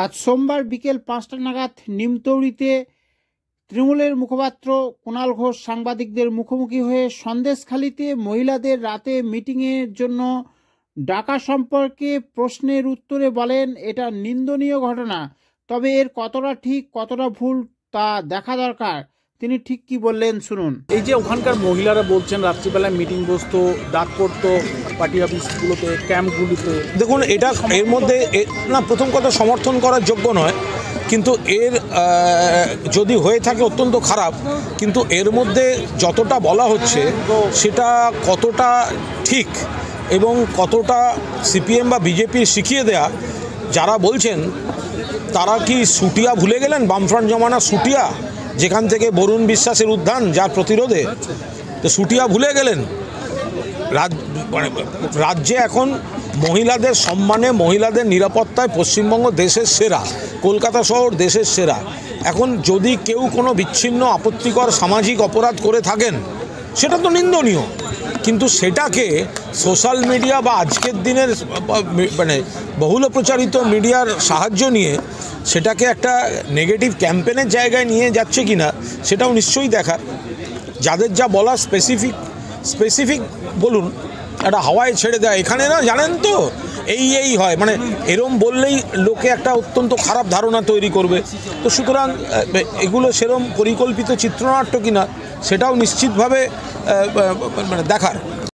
আজ সোমবার বিকেল 5টা নাগাদ নিমতৌড়িতে তৃণমূলের মুখপাত্র কুণাল ঘোষ সাংবাদিকদের মুখোমুখি হয়ে সন্দেশখালীতে মহিলাদের রাতে মিটিংয়ের জন্য ডাকা সম্পর্কে প্রশ্নের উত্তরে বলেন, এটা নিন্দনীয় ঘটনা, তবে এর কতটা ঠিক কতটা ভুল তা দেখা দরকার। তিনি ঠিক কি বললেন শুনুন। এই যে ওখানকার মহিলারা বলছেন রাত্রিবেলায় মিটিং বসতো, ডাক পড়তো পার্টি অফিসগুলোতে, ক্যাম্পগুলিতে। দেখুন, এটা এর মধ্যে না, প্রথম কথা সমর্থন করার যোগ্য নয়, কিন্তু এর যদি হয়ে থাকে অত্যন্ত খারাপ। কিন্তু এর মধ্যে যতটা বলা হচ্ছে সেটা কতটা ঠিক এবং কতটা সিপিএম বা বিজেপি শিখিয়ে দেয়া যারা বলছেন তারা কি সুটিয়া ভুলে গেলেন? বামফ্রন্ট জমানা সুটিয়া, যেখান থেকে বরুণ বিশ্বাসের উত্থান, যার প্রতিরোধে তো সুটিয়া ভুলে গেলেন। রাজ্যে এখন মহিলাদের সম্মানে, মহিলাদের নিরাপত্তায় পশ্চিমবঙ্গ দেশের সেরা, কলকাতা শহর দেশের সেরা। এখন যদি কেউ কোনো বিচ্ছিন্ন আপত্তিকর সামাজিক অপরাধ করে থাকেন সেটা তো নিন্দনীয়, কিন্তু সেটাকে সোশ্যাল মিডিয়া বা আজকের দিনের বহুল প্রচারিত মিডিয়ার সাহায্য নিয়ে সেটাকে একটা নেগেটিভ ক্যাম্পেনের জায়গায় নিয়ে যাচ্ছে কিনা সেটাও নিশ্চয়ই দেখার। যাদের যা বলা স্পেসিফিক বলুন, একটা হাওয়ায় ছেড়ে দেয়। এখানে না, জানেন তো এই হয়, এরম বললেই লোকে একটা অত্যন্ত খারাপ ধারণা তৈরি করবে। তো সুতরাং এগুলো সেরম পরিকল্পিত চিত্রনাট্য কিনা সেটাও নিশ্চিতভাবে দেখার।